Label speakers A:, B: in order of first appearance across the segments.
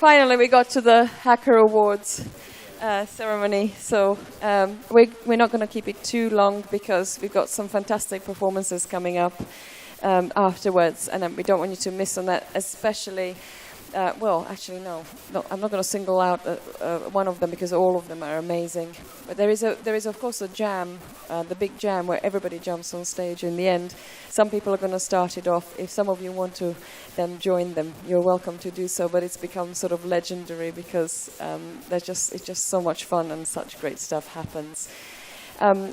A: finally we got to the Hacker Awards ceremony. So we're not going to keep it too long because we've got some fantastic performances coming up afterwards, and we don't want you to miss on that, especially. Well, actually, no, I'm not going to single out one of them because all of them are amazing. But there is of course a jam, the big jam where everybody jumps on stage in the end. Some people are going to start it off. If some of you want to then join them, you're welcome to do so. But it's become sort of legendary because it's just so much fun and such great stuff happens.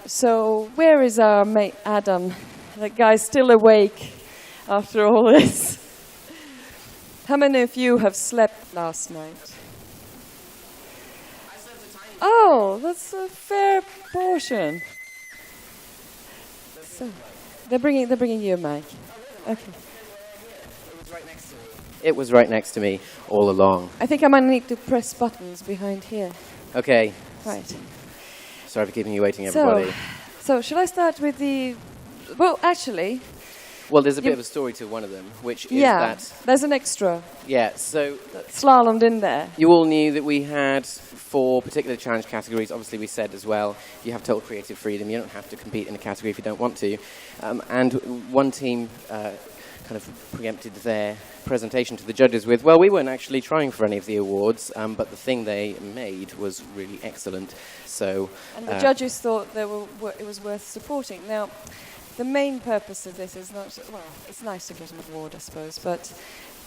A: So where is our mate Adam? That guy's still awake after all this. How many of you have slept last night?
B: I slept a tiny bit.
A: Oh, that's a fair portion. So, they're bringing you a mic. Okay.
B: It was right next to me. It was right next to me all along.
A: I think I might need to press buttons behind here.
B: Okay.
A: Right.
B: Sorry for keeping you waiting, everybody.
A: So shall I start with the... Well, actually...
B: Well, there's a bit of a story to one of them, which is that...
A: there's an extra.
B: Yeah, so...
A: Slalomed in there.
B: You all knew that we had 4 particular challenge categories. Obviously, we said as well, you have total creative freedom. You don't have to compete in a category if you don't want to. And one team kind of preempted their presentation to the judges with, well, we weren't actually trying for any of the awards, but the thing they made was really excellent. So...
A: And the judges thought it was worth supporting. Now... The main purpose of this is not, well, it's nice to get an award, I suppose, but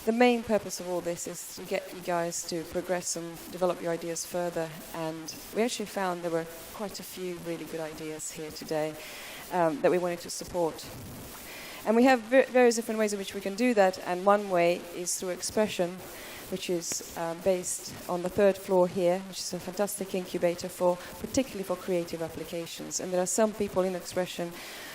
A: the main purpose of all this is to get you guys to progress and develop your ideas further. And we actually found there were quite a few really good ideas here today that we wanted to support. And we have various different ways in which we can do that, and one way is through Expression, which is based on the 3rd floor here, which is a fantastic incubator particularly for creative applications. And there are some people in Expression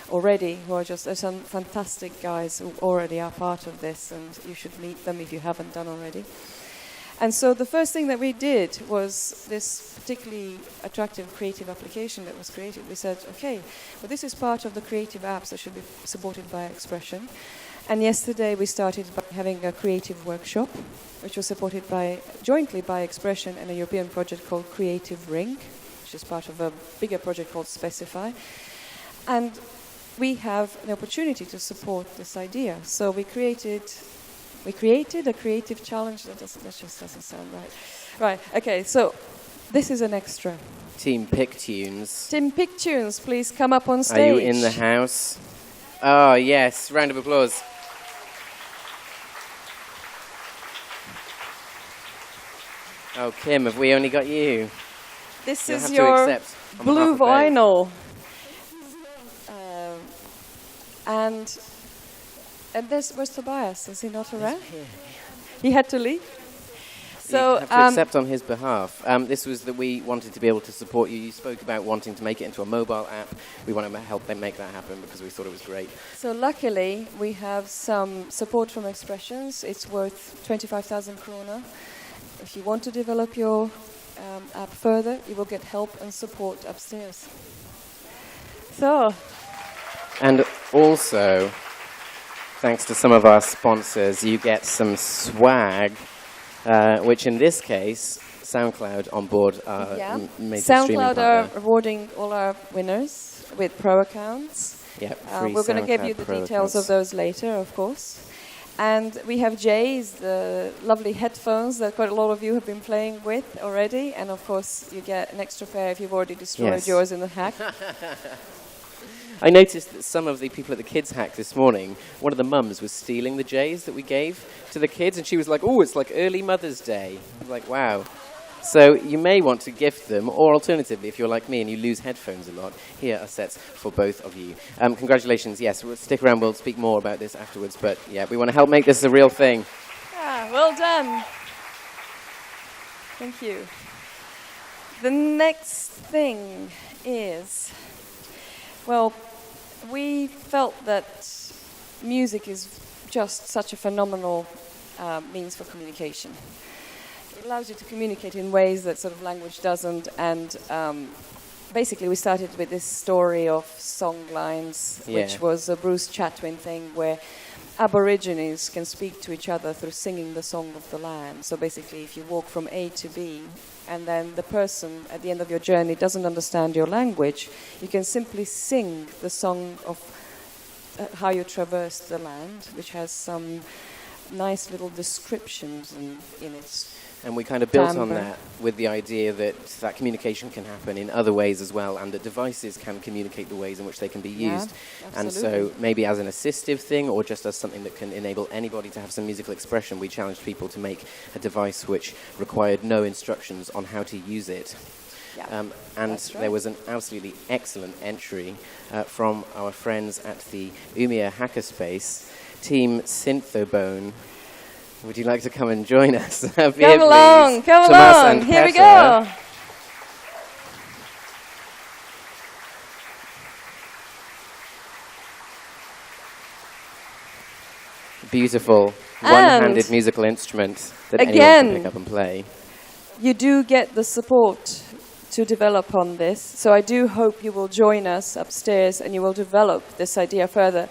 A: already who are there's some fantastic guys who already are part of this, and you should meet them if you haven't done already. And so the first thing that we did was this particularly attractive creative application that was created. We said, okay, well, this is part of the creative apps that should be supported by Expression. And yesterday we started by having a creative workshop, which was supported jointly by Expression and a European project called Creative Ring, which is part of a bigger project called Specify. And we have an opportunity to support this idea. So we created a creative challenge. That just doesn't sound right. Right, okay, so this is an extra.
B: Team Pick Tunes.
A: Team Pick Tunes, please come up on stage.
B: Are you in the house? Oh, yes, round of applause. Oh, Kim, have we only got you?
A: This
B: You'll
A: is
B: have
A: your
B: to accept
A: blue vinyl. And where's Tobias? Is he not around? He had to leave. So
B: you have to accept on his behalf. This was that we wanted to be able to support you. You spoke about wanting to make it into a mobile app. We want to help them make that happen because we thought it was great.
A: So luckily, we have some support from Expressions. It's worth 25,000 krona. If you want to develop your app further, you will get help and support upstairs. So...
B: And also, thanks to some of our sponsors, you get some swag, which in this case, SoundCloud on board made
A: SoundCloud are rewarding all our winners with pro accounts.
B: Yep,
A: we're going to give you the details of those later, of course. And we have Jay's, the lovely headphones that quite a lot of you have been playing with already. And of course, you get an extra pair if you've already destroyed yours in the hack.
B: I noticed that some of the people at the kids' hack this morning, one of the mums was stealing the J's that we gave to the kids, and she was like, oh, it's like early Mother's Day. I was like, wow. So you may want to gift them, or alternatively, if you're like me and you lose headphones a lot, here are sets for both of you. Congratulations. Yes, we'll stick around. We'll speak more about this afterwards, but yeah, we want to help make this a real thing.
A: Yeah, well done. Thank you. The next thing is, well, we felt that music is just such a phenomenal means for communication. It allows you to communicate in ways that sort of language doesn't, and basically we started with this story of song lines, which was a Bruce Chatwin thing where Aborigines can speak to each other through singing the song of the land. So basically, if you walk from A to B, and then the person at the end of your journey doesn't understand your language, you can simply sing the song of how you traversed the land, which has some nice little descriptions in it.
B: And we kind of built on that with the idea that communication can happen in other ways as well, and that devices can communicate the ways in which they can be used. And so maybe as an assistive thing, or just as something that can enable anybody to have some musical expression, we challenged people to make a device which required no instructions on how to use it.
A: Yeah,
B: and there was an absolutely excellent entry from our friends at the Umea Hackerspace, Team Synthobone. Would you like to come and join us?
A: Come along, come along. Here we go.
B: Beautiful, one-handed musical instrument that anyone can pick up and play.
A: You do get the support to develop on this, so I do hope you will join us upstairs and you will develop this idea further.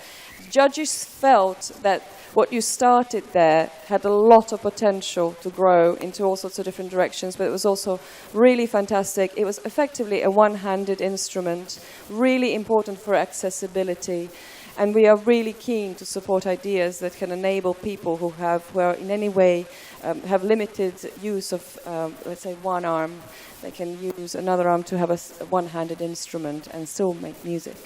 A: Judges felt that what you started there had a lot of potential to grow into all sorts of different directions, but it was also really fantastic. It was effectively a one-handed instrument, really important for accessibility, and we are really keen to support ideas that can enable people who are in any way have limited use of, let's say, one arm. They can use another arm to have a one-handed instrument and still make music.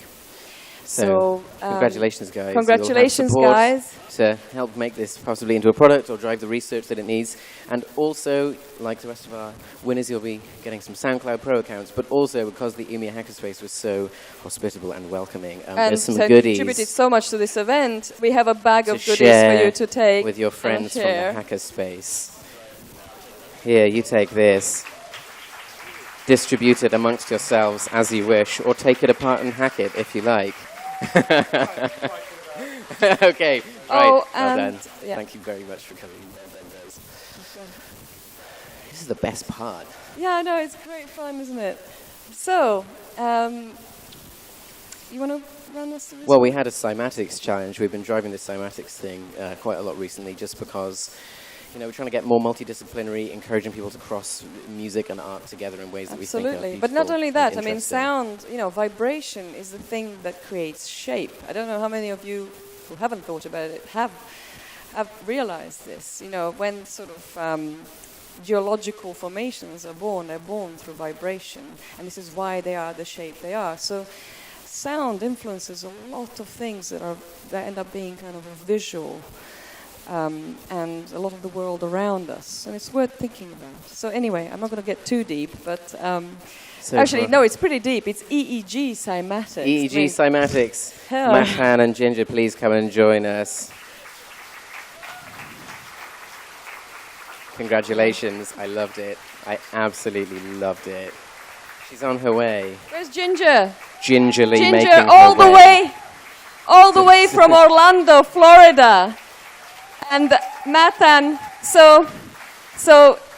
B: So congratulations, guys.
A: Congratulations, guys.
B: To help make this possibly into a product or drive the research that it needs. And also, like the rest of our winners, you'll be getting some SoundCloud Pro accounts, but also because the Umea Hackerspace was so hospitable and welcoming, there's some goodies. And
A: contributed so much to this event. We have a bag of goodies for you to take
B: with your friends from the Hackerspace. Here, you take this. Distribute it amongst yourselves as you wish, or take it apart and hack it if you like. Okay, right, well done. Yeah. Thank you very much for coming. This is the best part.
A: Yeah, I know, it's great fun, isn't it? So, you want to run us through this?
B: Well, we had a Cymatics challenge. We've been driving this Cymatics thing quite a lot recently, just because we're trying to get more multidisciplinary, encouraging people to cross music and art together in ways that we think are beautiful.
A: But not only that, I mean, sound, vibration is the thing that creates shape. I don't know how many of you who haven't thought about it have realized this. When sort of geological formations are born, they're born through vibration. And this is why they are the shape they are. So sound influences a lot of things that end up being kind of a visual and a lot of the world around us, and it's worth thinking about. So anyway, I'm not going to get too deep, but actually, no, it's pretty deep. It's EEG Cymatics.
B: EEG Cymatics. Matan and Ginger, please come and join us. Congratulations, I loved it. I absolutely loved it. She's on her way.
A: Where's Ginger?
B: Gingerly making
A: her way. All the way from Orlando, Florida. And Matan, so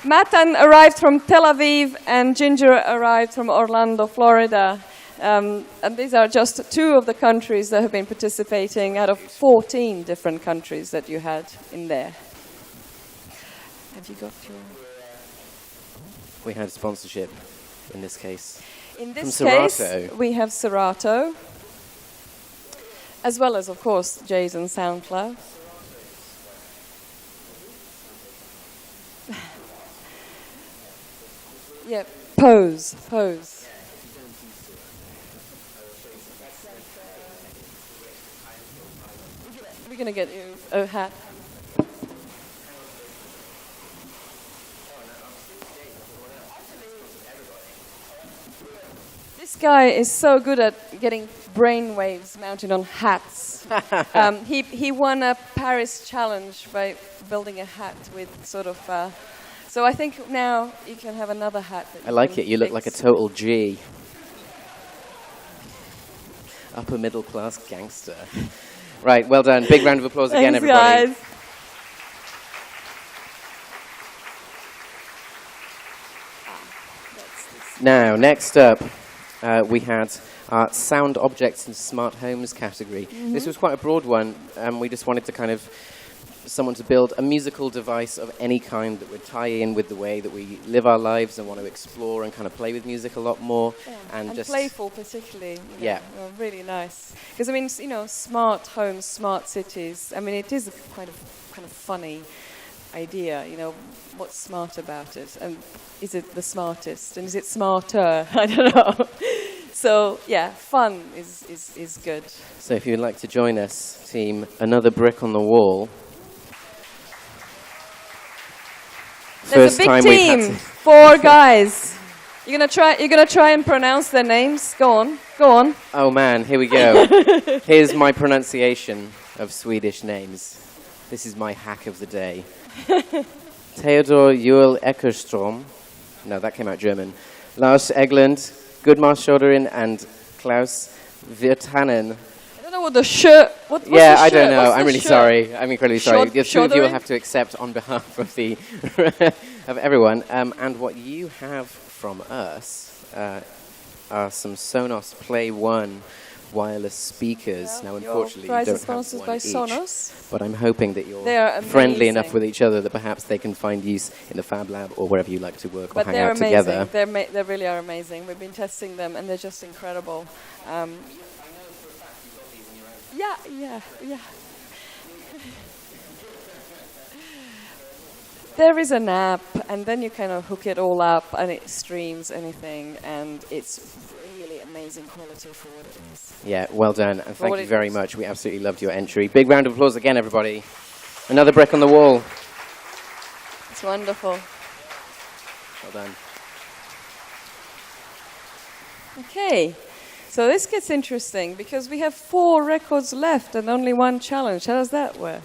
A: Matan arrived from Tel Aviv and Ginger arrived from Orlando, Florida. And these are just 2 of the countries that have been participating out of 14 different countries that you had in there. Have you got your...
B: We had sponsorship in this case.
A: In this case, we have Serato, as well as, of course, Jay's and SoundCloud. Yeah, pose. We're going to get you a hat. This guy is so good at getting brainwaves mounted on hats. He won a Paris challenge by building a hat with sort of... So I think now you can have another hat.
B: I like it. You look like a total G. Upper middle class gangster. Right, well done. Big round of applause again, everybody.
A: Guys.
B: Now, next up, we had our sound objects and smart homes category. This was quite a broad one, and we just wanted to kind of someone to build a musical device of any kind that would tie in with the way that we live our lives and want to explore and kind of play with music a lot more.
A: And
B: just
A: playful, particularly.
B: Yeah.
A: Really nice. Because, I mean, smart homes, smart cities, I mean, it is a kind of funny idea, what's smart about it? And is it the smartest? And is it smarter? I don't know. So, yeah, fun is good.
B: So if you'd like to join us, team, another brick on the wall.
A: There's a big team, 4 guys. You're gonna try and pronounce their names. Go on.
B: Oh man, here we go. Here's my pronunciation of Swedish names. This is my hack of the day. Theodor Joel Eckerström. No, that came out German. Lars Eglund, Gudmar Schoderin, and Klaus Virtanen.
A: I don't know what the What's the
B: I don't know. I'm really sorry. I'm incredibly sorry. The two of you will have to accept on behalf of the of everyone. And what you have from us are some Sonos Play 1 wireless speakers.
A: Well,
B: now, unfortunately, you don't have one
A: by
B: each.
A: Sonos.
B: But I'm hoping that you're friendly enough with each other that perhaps they can find use in the Fab Lab or wherever you like to work or hang out together.
A: They really are amazing. We've been testing them, and they're just incredible. Yeah. There is an app, and then you kind of hook it all up, and it streams anything, and it's really amazing quality for what it is.
B: Yeah, well done, and thank you very much. We absolutely loved your entry. Big round of applause again, everybody. Another brick on the wall.
A: It's wonderful.
B: Well done.
A: Okay. So this gets interesting because we have 4 records left and only 1 challenge. How does that work?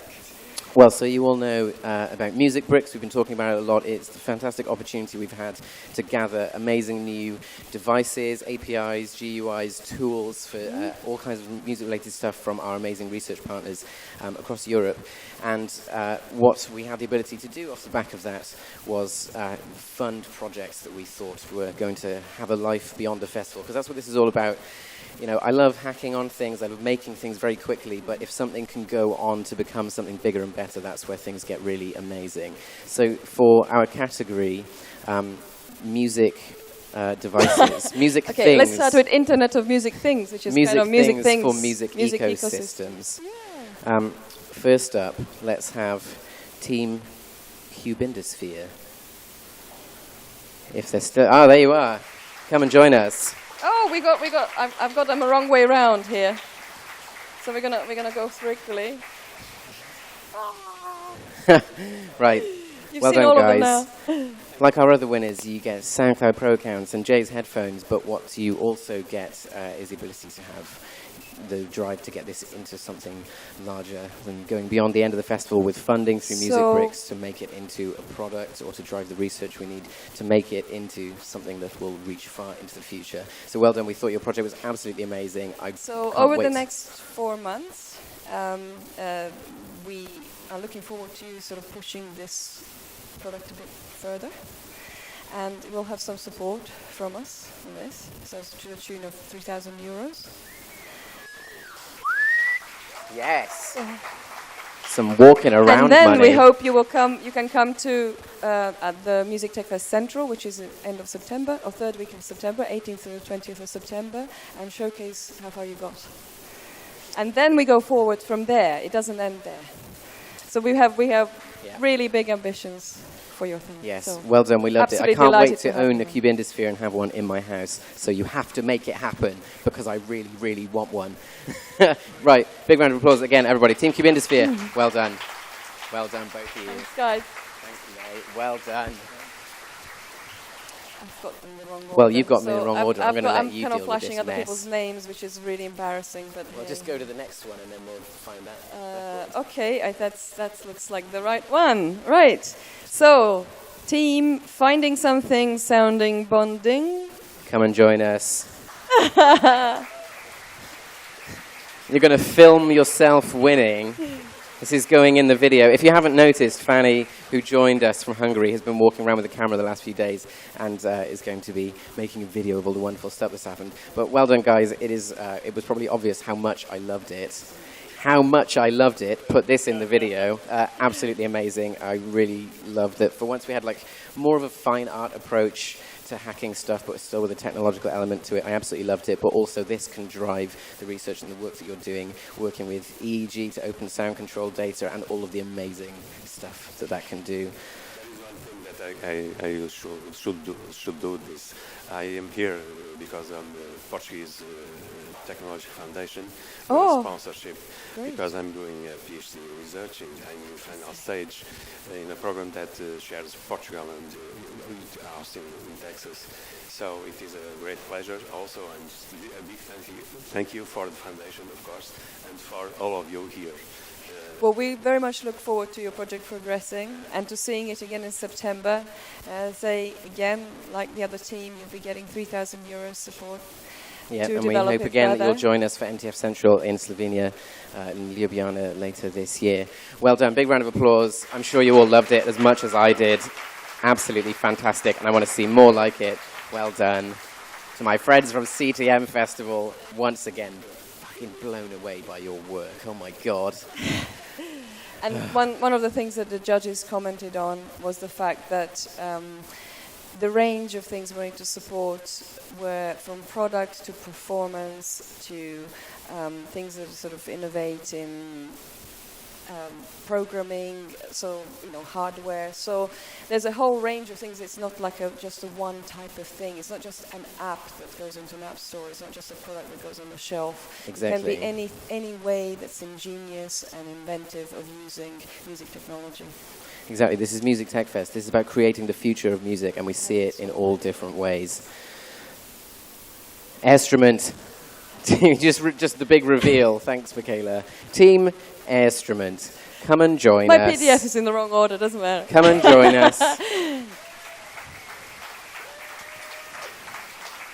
B: Well, so you all know about Music Bricks. We've been talking about it a lot. It's the fantastic opportunity we've had to gather amazing new devices, APIs, GUIs, tools for all kinds of music-related stuff from our amazing research partners across Europe. And what we had the ability to do off the back of that was fund projects that we thought were going to have a life beyond the festival, because that's what this is all about. I love hacking on things, I love making things very quickly, but if something can go on to become something bigger and better, that's where things get really amazing. So for our category, music devices, music things.
A: Okay, let's start with Internet of Music Things, which is
B: music
A: kind of music things
B: for music ecosystems.
A: Yeah.
B: First up, let's have Team Cubindisphere. If they're still, there you are. Come and join us.
A: Oh, I've got them the wrong way round here. So we're gonna go quickly.
B: Right.
A: You've
B: well
A: seen
B: done,
A: all
B: guys.
A: of them now.
B: Like our other winners, you get SoundCloud Pro accounts and Jay's headphones, but what you also get is the ability to have the drive to get this into something larger than going beyond the end of the festival with funding through Music Bricks to make it into a product or to drive the research we need to make it into something that will reach far into the future. So well done. We thought your project was absolutely amazing.
A: So over the next 4 months, we are looking forward to sort of pushing this product a bit further. And we'll have some support from us on this, so to the tune of €3,000.
B: Yes. Some walking around
A: and then
B: money.
A: we hope you will come. You can come to at the Music Tech Fest Central, which is end of September, or 3rd week of September, 18th to the 20th of September, and showcase how far you got. And then we go forward from there. It doesn't end there. So we have really big ambitions for your thing.
B: Yes,
A: so
B: well done. We loved it. I can't wait to own a
A: them.
B: Cubindisphere and have one in my house. So you have to make it happen because I really, really want one. Right, big round of applause again, everybody. Team Cubindisphere, well done. Well done, both of you.
A: Thanks, guys.
B: Thank you, mate. Well done.
A: I've got them in the wrong order.
B: Well, you've got them in the wrong order. I'm going to let you deal with this
A: I'm kind of flashing other
B: mess.
A: people's names, which is really embarrassing. But
B: We'll just go to the next one and then we'll find that.
A: Okay, that looks like the right one. Right. So, team FindingSomething, SoundingBonding.
B: Come and join us. You're going to film yourself winning. This is going in the video. If you haven't noticed, Fanni, who joined us from Hungary, has been walking around with the camera the last few days and is going to be making a video of all the wonderful stuff that's happened. But well done, guys. It was probably obvious how much I loved it. How much I loved it. Put this in the video. Absolutely amazing. I really loved it. For once, we had like more of a fine art approach to hacking stuff, but still with a technological element to it. I absolutely loved it, but also this can drive the research and the work that you're doing, working with EEG to open sound control data and all of the amazing stuff that can do.
C: One thing that I should do this. I am here because of the Portuguese Technology Foundation sponsorship.
A: Great.
C: Because I'm doing a PhD research I'm in final stage in a program that shares Portugal and Austin in Texas. So it is a great pleasure. Also, and a big thank you for the foundation, of course, and for all of you here.
A: Well, we very much look forward to your project progressing and to seeing it again in September. Say again, like the other team, you'll be getting 3,000 euros support.
B: Yeah, and we hope again that you'll join us for NTF Central in Slovenia, in Ljubljana later this year. Well done, big round of applause. I'm sure you all loved it as much as I did. Absolutely fantastic, and I want to see more like it. Well done. To my friends from CTM Festival, once again, fucking blown away by your work. Oh my God.
A: And one of the things that the judges commented on was the fact that the range of things we're going to support were from product to performance to things that sort of innovate in programming, so hardware. So there's a whole range of things. It's not like just a one type of thing. It's not just an app that goes into an app store. It's not just a product that goes on the shelf.
B: Exactly.
A: It can be any way that's ingenious and inventive of using music technology.
B: Exactly. This is Music Tech Fest. This is about creating the future of music, and we see it in all different ways. Airstrument. just the big reveal. Thanks, Michela. Team Airstrument. Come and join us.
A: My PDF is in the wrong order, doesn't matter.
B: Come and join us.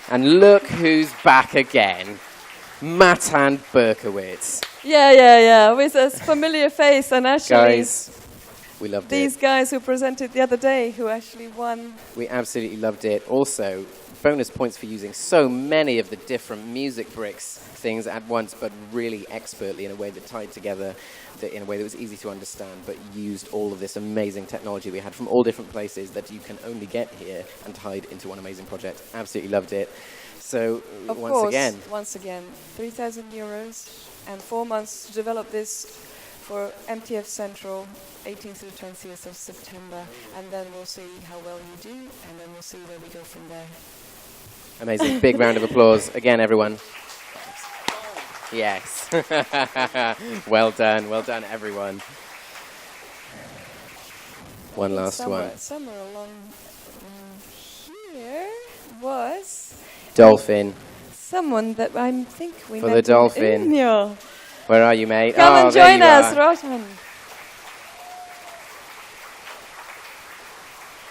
B: And look who's back again. Matan Berkowitz.
A: Yeah. With a familiar face, and actually...
B: Guys, we loved
A: these guys who presented the other day, who actually won.
B: We absolutely loved it. Also, bonus points for using so many of the different music bricks things at once, but really expertly in a way that tied together, in a way that was easy to understand, but used all of this amazing technology we had from all different places that you can only get here and tied into one amazing project. Absolutely loved it. So,
A: once again, 3,000 euros and 4 months to develop this for MTF Central, 18th to the 20th of September, and then we'll see how well you do, and then we'll see where we go from there.
B: Amazing. Big round of applause. Again, everyone. Yes. Well done, everyone. One last one.
A: Somewhere along here was...
B: Dolphin.
A: Someone that I think we
B: For
A: met
B: the Dolphin.
A: in India.
B: Where are you, mate?
A: Come and join us, Rojan.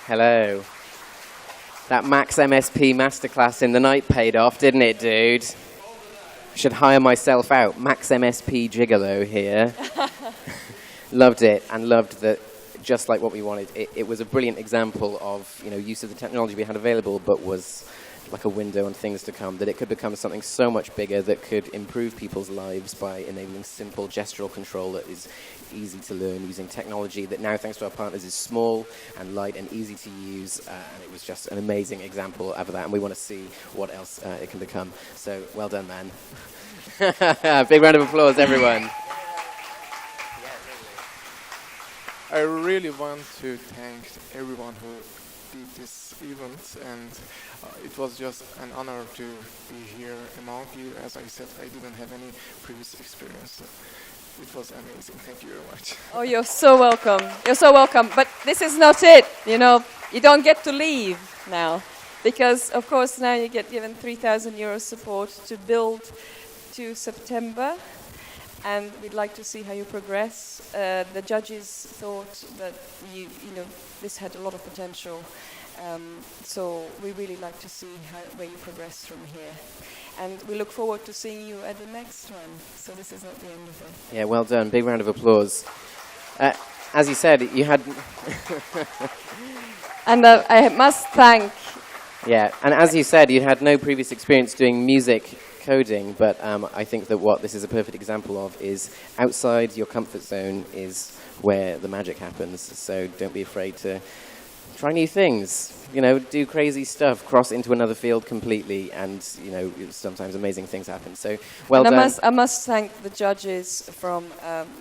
B: Hello. That Max MSP masterclass in the night paid off, didn't it, dude? Should hire myself out. Max MSP Gigolo here. Loved it, and loved that, just like what we wanted. It was a brilliant example of use of the technology we had available, but was like a window on things to come, that it could become something so much bigger that could improve people's lives by enabling simple gestural control that is easy to learn using technology that now, thanks to our partners, is small and light and easy to use, and it was just an amazing example of that, and we want to see what else it can become. So, well done, man. Big round of applause, everyone.
D: I really want to thank everyone who did this event, and it was just an honor to be here among you. As I said, I didn't have any previous experience, so it was amazing. Thank you very much.
A: Oh, you're so welcome. You're so welcome. But this is not it. You don't get to leave now, because of course now you get given 3,000 euros support to build to September, and we'd like to see how you progress. The judges thought that this had a lot of potential, So we really like to see where you progress from here. And we look forward to seeing you at the next one. So this is not the end of it.
B: Yeah, well done. Big round of applause. As you said, you had...
A: And I must thank...
B: Yeah, and as you said, you had no previous experience doing music coding, but I think that what this is a perfect example of is outside your comfort zone is where the magic happens. So don't be afraid to try new things, you know, do crazy stuff, cross into another field completely, and, you know, sometimes amazing things happen. So, well done.
A: I must thank the judges from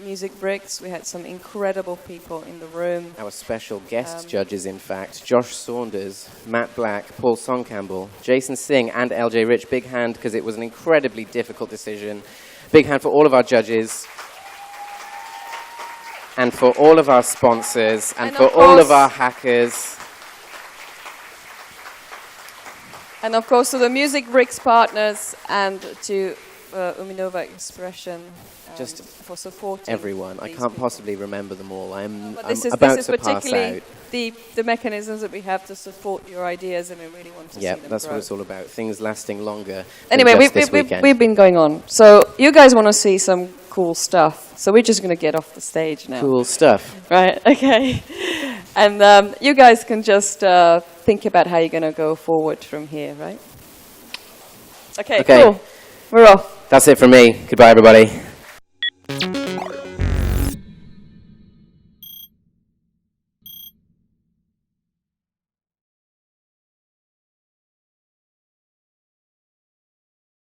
A: Music Bricks. We had some incredible people in the room.
B: Our special guest judges, in fact, Josh Saunders, Matt Black, Paul Songcampbell, Jason Singh, and LJ Rich. Big hand, because it was an incredibly difficult decision. Big hand for all of our judges. And for all of our sponsors, and for all of our hackers.
A: And of course to the Music Bricks partners and to Uminova Expression
B: just
A: for supporting
B: everyone. I can't
A: people.
B: possibly remember them all. I'm about
A: this is
B: to pass
A: particularly
B: out.
A: The mechanisms that we have to support your ideas, and we really want to see them
B: that's
A: grow.
B: what it's all about. Things lasting longer.
A: Anyway,
B: than just this weekend.
A: we've been going on. So you guys want to see some cool stuff. So we're just going to get off the stage now.
B: Cool stuff.
A: Right, okay. And you guys can just think about how you're going to go forward from here, right? Okay, cool. We're off.
B: That's it from me. Goodbye, everybody.